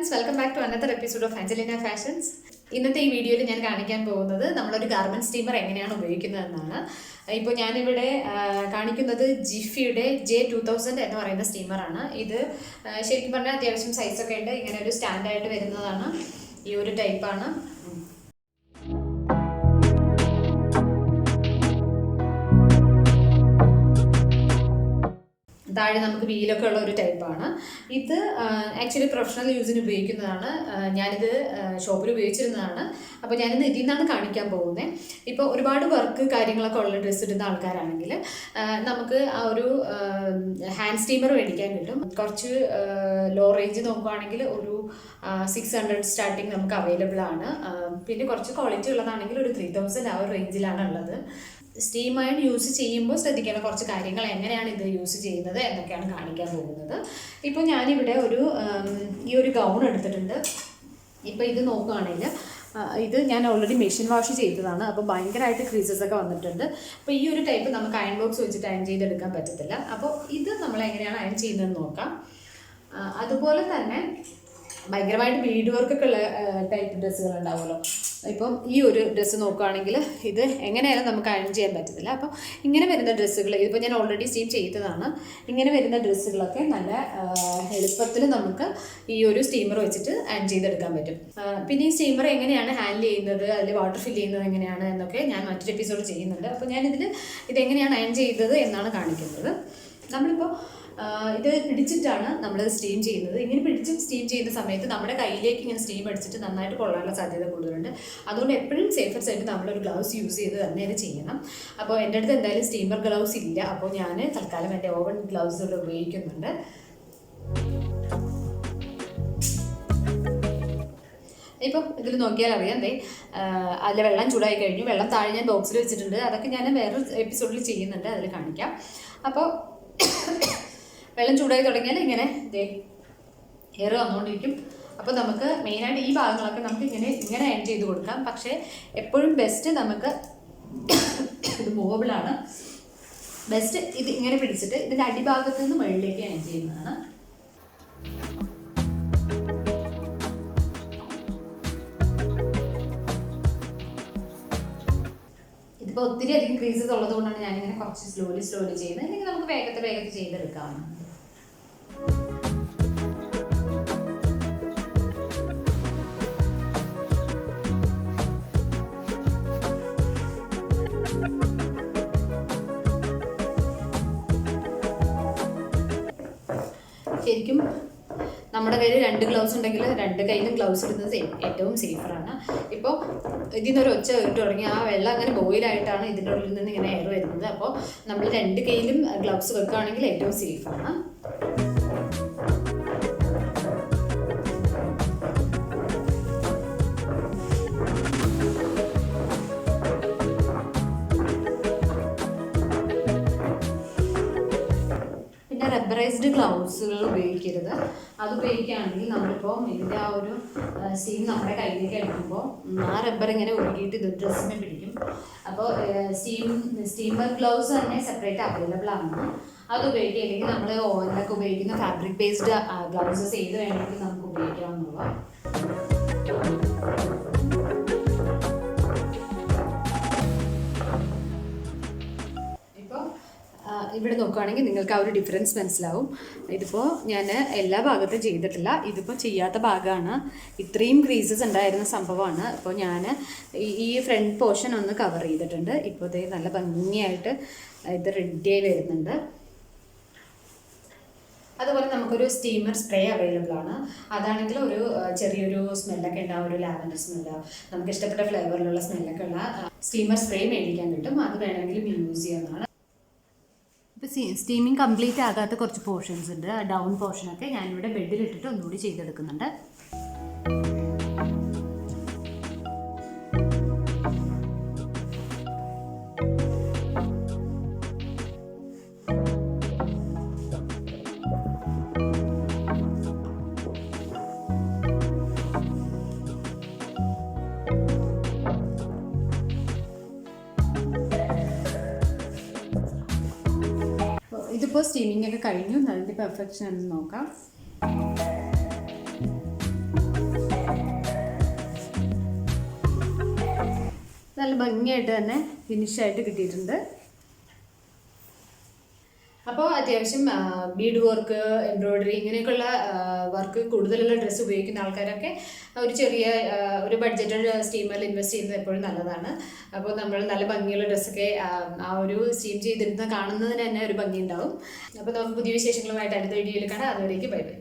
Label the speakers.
Speaker 1: Friends, welcome back to another episode of Angelina fashions. ഇന്നത്തെ ഈ വീഡിയോയിൽ ഞാൻ കാണിക്കാൻ പോകുന്നത് നമ്മളൊരു ഗാർമെന്റ് സ്റ്റീമർ എങ്ങനെയാണ് ഉപയോഗിക്കുന്നതെന്നാണ്. ഇപ്പോൾ ഞാനിവിടെ കാണിക്കുന്നത് ജിഫിയുടെ J2000 എന്ന് പറയുന്ന സ്റ്റീമറാണ്. ഇത് ശരിക്കും പറഞ്ഞാൽ അത്യാവശ്യം സൈസൊക്കെ ഉണ്ട്. ഇങ്ങനെ ഒരു സ്റ്റാൻഡായിട്ട് വരുന്നതാണ്. ഈ ഒരു ടൈപ്പാണ്. താഴെ നമുക്ക് വീലൊക്കെ ഉള്ള ഒരു ടൈപ്പാണ്. ഇത് ആക്ച്വലി പ്രൊഫഷണൽ യൂസിന് ഉപയോഗിക്കുന്നതാണ്. ഞാനിത് ഷോപ്പിൽ ഉപയോഗിച്ചിരുന്നതാണ്. അപ്പോൾ ഞാനിന്ന് ഇതിൽ നിന്നാണ് കാണിക്കാൻ പോകുന്നത്. ഇപ്പോൾ ഒരുപാട് വർക്ക് കാര്യങ്ങളൊക്കെ ഉള്ള ഡ്രസ്സ് ഇടുന്ന ആൾക്കാരാണെങ്കിൽ നമുക്ക് ആ ഒരു ഹാൻഡ് സ്റ്റീമർ മേടിക്കാൻ കിട്ടും. കുറച്ച് ലോ റേഞ്ച് നോക്കുകയാണെങ്കിൽ ഒരു 600 സ്റ്റാർട്ടിങ് നമുക്ക് അവൈലബിൾ ആണ്. പിന്നെ കുറച്ച് ക്വാളിറ്റി ഉള്ളതാണെങ്കിൽ ഒരു 3000 ആ ഒരു റേഞ്ചിലാണ് ഉള്ളത്. സ്റ്റീം അയൺ യൂസ് ചെയ്യുമ്പോൾ ശ്രദ്ധിക്കേണ്ട കുറച്ച് കാര്യങ്ങൾ, എങ്ങനെയാണ് ഇത് യൂസ് ചെയ്യുന്നത് എന്നൊക്കെയാണ് കാണിക്കാൻ പോകുന്നത്. ഇപ്പോൾ ഞാനിവിടെ ഈ ഒരു ഗൗൺ എടുത്തിട്ടുണ്ട്. ഇപ്പോൾ ഇത് നോക്കുകയാണെങ്കിൽ ഇത് ഞാൻ ഓൾറെഡി മെഷീൻ വാഷ് ചെയ്തതാണ്. അപ്പോൾ ഭയങ്കരമായിട്ട് ക്രീസസ് ഒക്കെ വന്നിട്ടുണ്ട്. അപ്പോൾ ഈ ഒരു ടൈപ്പ് നമുക്ക് അയൺ ബോക്സ് വെച്ചിട്ട് അയൺ ചെയ്തെടുക്കാൻ പറ്റത്തില്ല. അപ്പോൾ ഇത് നമ്മൾ എങ്ങനെയാണ് അയൺ ചെയ്യുന്നതെന്ന് നോക്കാം. അതുപോലെ തന്നെ ഭയങ്കരമായിട്ട് ബീഡ് വർക്കൊക്കെ ഉള്ള ടൈപ്പ് ഡ്രസ്സുകൾ ഉണ്ടാവുമല്ലോ. ഇപ്പം ഈ ഒരു ഡ്രസ്സ് നോക്കുകയാണെങ്കിൽ ഇത് എങ്ങനെയായാലും നമുക്ക് അയൺ ചെയ്യാൻ പറ്റത്തില്ല. അപ്പോൾ ഇങ്ങനെ വരുന്ന ഡ്രസ്സുകൾ, ഇതിപ്പോൾ ഞാൻ ഓൾറെഡി സ്റ്റീം ചെയ്തതാണ്. ഇങ്ങനെ വരുന്ന ഡ്രസ്സുകളൊക്കെ നല്ല എളുപ്പത്തിൽ നമുക്ക് ഈ ഒരു സ്റ്റീമർ വെച്ചിട്ട് അയൺ ചെയ്തെടുക്കാൻ പറ്റും. പിന്നെ ഈ സ്റ്റീമർ എങ്ങനെയാണ് ഹാൻഡിൽ ചെയ്യുന്നത്, അതിൽ വാട്ടർ ഫില്ല് ചെയ്യുന്നത് എങ്ങനെയാണ് എന്നൊക്കെ ഞാൻ മറ്റൊരു എപ്പിസോഡ് ചെയ്യുന്നുണ്ട്. അപ്പോൾ ഞാനിതിൽ ഇതെങ്ങനെയാണ് അയൺ ചെയ്തത് എന്നാണ് കാണിക്കുന്നത്. നമ്മളിപ്പോൾ ഇത് പിടിച്ചിട്ടാണ് നമ്മളത് സ്റ്റീം ചെയ്യുന്നത്. ഇങ്ങനെ പിടിച്ച് സ്റ്റീം ചെയ്യുന്ന സമയത്ത് നമ്മുടെ കയ്യിലേക്ക് ഇങ്ങനെ സ്റ്റീം അടിച്ചിട്ട് നന്നായിട്ട് കൊള്ളാനുള്ള സാധ്യത കൂടുതലുണ്ട്. അതുകൊണ്ട് എപ്പോഴും സേഫർ സൈഡ് നമ്മളൊരു ഗ്ലൗസ് യൂസ് ചെയ്ത് തന്നെ ഇത് ചെയ്യണം. അപ്പോൾ എൻ്റെ അടുത്ത് എന്തായാലും സ്റ്റീമർ ഗ്ലൗസ് ഇല്ല. അപ്പോൾ ഞാൻ തൽക്കാലം എൻ്റെ ഓവൻ ഗ്ലൗസുകൾ ഉപയോഗിക്കുന്നുണ്ട്. ഇപ്പം ഇതിൽ നോക്കിയാൽ അറിയാം, അതിൽ വെള്ളം ചൂടായി കഴിഞ്ഞു. വെള്ളം താഴെ ഞാൻ ബോക്സിൽ വെച്ചിട്ടുണ്ട്. അതൊക്കെ ഞാൻ വേറൊരു എപ്പിസോഡിൽ ചെയ്യുന്നുണ്ട്, അതിൽ കാണിക്കാം. അപ്പോൾ വെള്ളം ചൂടായി തുടങ്ങിയാൽ ഇങ്ങനെ എയർ വന്നുകൊണ്ടിരിക്കും. അപ്പോൾ നമുക്ക് മെയിനായിട്ട് ഈ ഭാഗങ്ങളൊക്കെ നമുക്ക് ഇങ്ങനെ അയൺ ചെയ്ത് കൊടുക്കാം. പക്ഷേ എപ്പോഴും ബെസ്റ്റ് നമുക്ക് ഇത് മൂവബിളാണ്. ബെസ്റ്റ് ഇത് ഇങ്ങനെ പിടിച്ചിട്ട് ഇതിൻ്റെ അടിഭാഗത്ത് നിന്ന് മുകളിലേക്ക് അയൺ ചെയ്യുന്നതാണ്. ഇതിപ്പോൾ ഒത്തിരി അധികം ക്രീസസ് ഉള്ളത് കൊണ്ടാണ് ഞാനിങ്ങനെ കുറച്ച് സ്ലോലി ചെയ്യുന്നത്. അല്ലെങ്കിൽ നമുക്ക് വേഗത്തിൽ ചെയ്തെടുക്കാം. ശരിക്കും നമ്മുടെ കയ്യിൽ 2 ഗ്ലൗസ് ഉണ്ടെങ്കിൽ 2 കയ്യിലും ഗ്ലൗസ് ഇടുന്നത് ഏറ്റവും സേഫറാണ്. ഇപ്പോൾ ഇതിൽ നിന്നൊരു ഒച്ച ഇട്ട് തുടങ്ങി ആ വെള്ളം അങ്ങനെ ബോയിലായിട്ടാണ് ഇതിൻ്റെ ഉള്ളിൽ നിന്ന് ഇങ്ങനെ എയർ വരുന്നത്. അപ്പോൾ നമ്മൾ 2 കയ്യിലും ഗ്ലൗസ് വെക്കുകയാണെങ്കിൽ ഏറ്റവും സേഫാണ്. റബ്ബറൈസ്ഡ് ഗ്ലൗസുകൾ ഉപയോഗിക്കരുത്. അത് ഉപയോഗിക്കുകയാണെങ്കിൽ നമ്മളിപ്പോൾ ഇതിൻ്റെ ആ ഒരു സ്റ്റീം നമ്മുടെ കയ്യിലേക്ക് എടുക്കുമ്പോൾ ആ റബ്ബർ ഇങ്ങനെ ഒഴുകിയിട്ട് ഇത് ഡ്രസ്സിനെ പിടിക്കും. അപ്പോൾ സ്റ്റീമർ ഗ്ലൗസ് തന്നെ സെപ്പറേറ്റ് അവൈലബിൾ ആണ്. അത് ഉപയോഗിക്കുക. അല്ലെങ്കിൽ നമ്മൾ ഓവനിലൊക്കെ ഉപയോഗിക്കുന്ന ഫാബ്രിക് ബേസ്ഡ് ഗ്ലൗസസ് ഏത് വേണമെങ്കിലും നമുക്ക് ഉപയോഗിക്കാവുന്നതാണ്. ഇവിടെ നോക്കുകയാണെങ്കിൽ നിങ്ങൾക്ക് ആ ഒരു ഡിഫറൻസ് മനസ്സിലാവും. ഇതിപ്പോൾ ഞാൻ എല്ലാ ഭാഗത്തും ചെയ്തിട്ടില്ല. ഇതിപ്പോൾ ചെയ്യാത്ത ഭാഗമാണ്. ഇത്രയും ക്രീസസ് ഉണ്ടായിരുന്ന സംഭവമാണ്. ഇപ്പോൾ ഞാൻ ഈ ഫ്രണ്ട് പോർഷൻ ഒന്ന് കവർ ചെയ്തിട്ടുണ്ട്. ഇപ്പോൾ ഇത് നല്ല ഭംഗിയായിട്ട് ഇത് റെഡിയായി വരുന്നുണ്ട്. അതുപോലെ നമുക്കൊരു സ്റ്റീമർ സ്പ്രേ അവൈലബിൾ ആണ്. അതാണെങ്കിൽ ഒരു ചെറിയൊരു സ്മെല്ലൊക്കെ ഉണ്ടാവും, ഒരു ലാവൻഡർ സ്മെല്ല്, നമുക്ക് ഇഷ്ടപ്പെട്ട ഫ്ലേവറിലുള്ള സ്മെല്ലൊക്കെ ഉള്ള സ്റ്റീമർ സ്പ്രേ മേടിക്കാൻ കിട്ടും. അത് വേണമെങ്കിലും യൂസ് ചെയ്യാവുന്നതാണ്. ഇപ്പോൾ സ്റ്റീമിങ് കംപ്ലീറ്റ് ആകാത്ത കുറച്ച് പോർഷൻസ് ഉണ്ട്. ഡൗൺ പോർഷനൊക്കെ ഞാനിവിടെ ബെഡിലിട്ടിട്ട് ഒന്നുകൂടി ചെയ്തെടുക്കുന്നുണ്ട്. ഇതിപ്പോൾ സ്റ്റീമിംഗ് ഒക്കെ കഴിഞ്ഞു. അതിൻ്റെ പെർഫെക്ഷൻ എന്ന് നോക്കാം. നല്ല ഭംഗിയായിട്ട് തന്നെ ഫിനിഷായിട്ട് കിട്ടിയിട്ടുണ്ട്. അപ്പോൾ അത്യാവശ്യം ബീഡ് വർക്ക്, എംബ്രോയ്ഡറി ഇങ്ങനെയൊക്കെയുള്ള വർക്ക് കൂടുതലുള്ള ഡ്രസ്സ് ഉപയോഗിക്കുന്ന ആൾക്കാരൊക്കെ ഒരു ചെറിയ ഒരു ബഡ്ജറ്റ് സ്റ്റീമറിൽ ഇൻവെസ്റ്റ് ചെയ്യുന്നത് എപ്പോഴും നല്ലതാണ്. അപ്പോൾ നമ്മൾ നല്ല ഭംഗിയുള്ള ഡ്രസ്സൊക്കെ ആ ഒരു സ്റ്റീം ചെയ്തിരുന്ന കാണുന്നതിന് തന്നെ ഒരു ഭംഗി ഉണ്ടാവും. അപ്പോൾ നമുക്ക് പുതിയ വിശേഷങ്ങളുമായിട്ട് അടുത്ത വീഡിയോയിൽ കാണാം. അതുവരേക്ക് ബൈ ബൈ.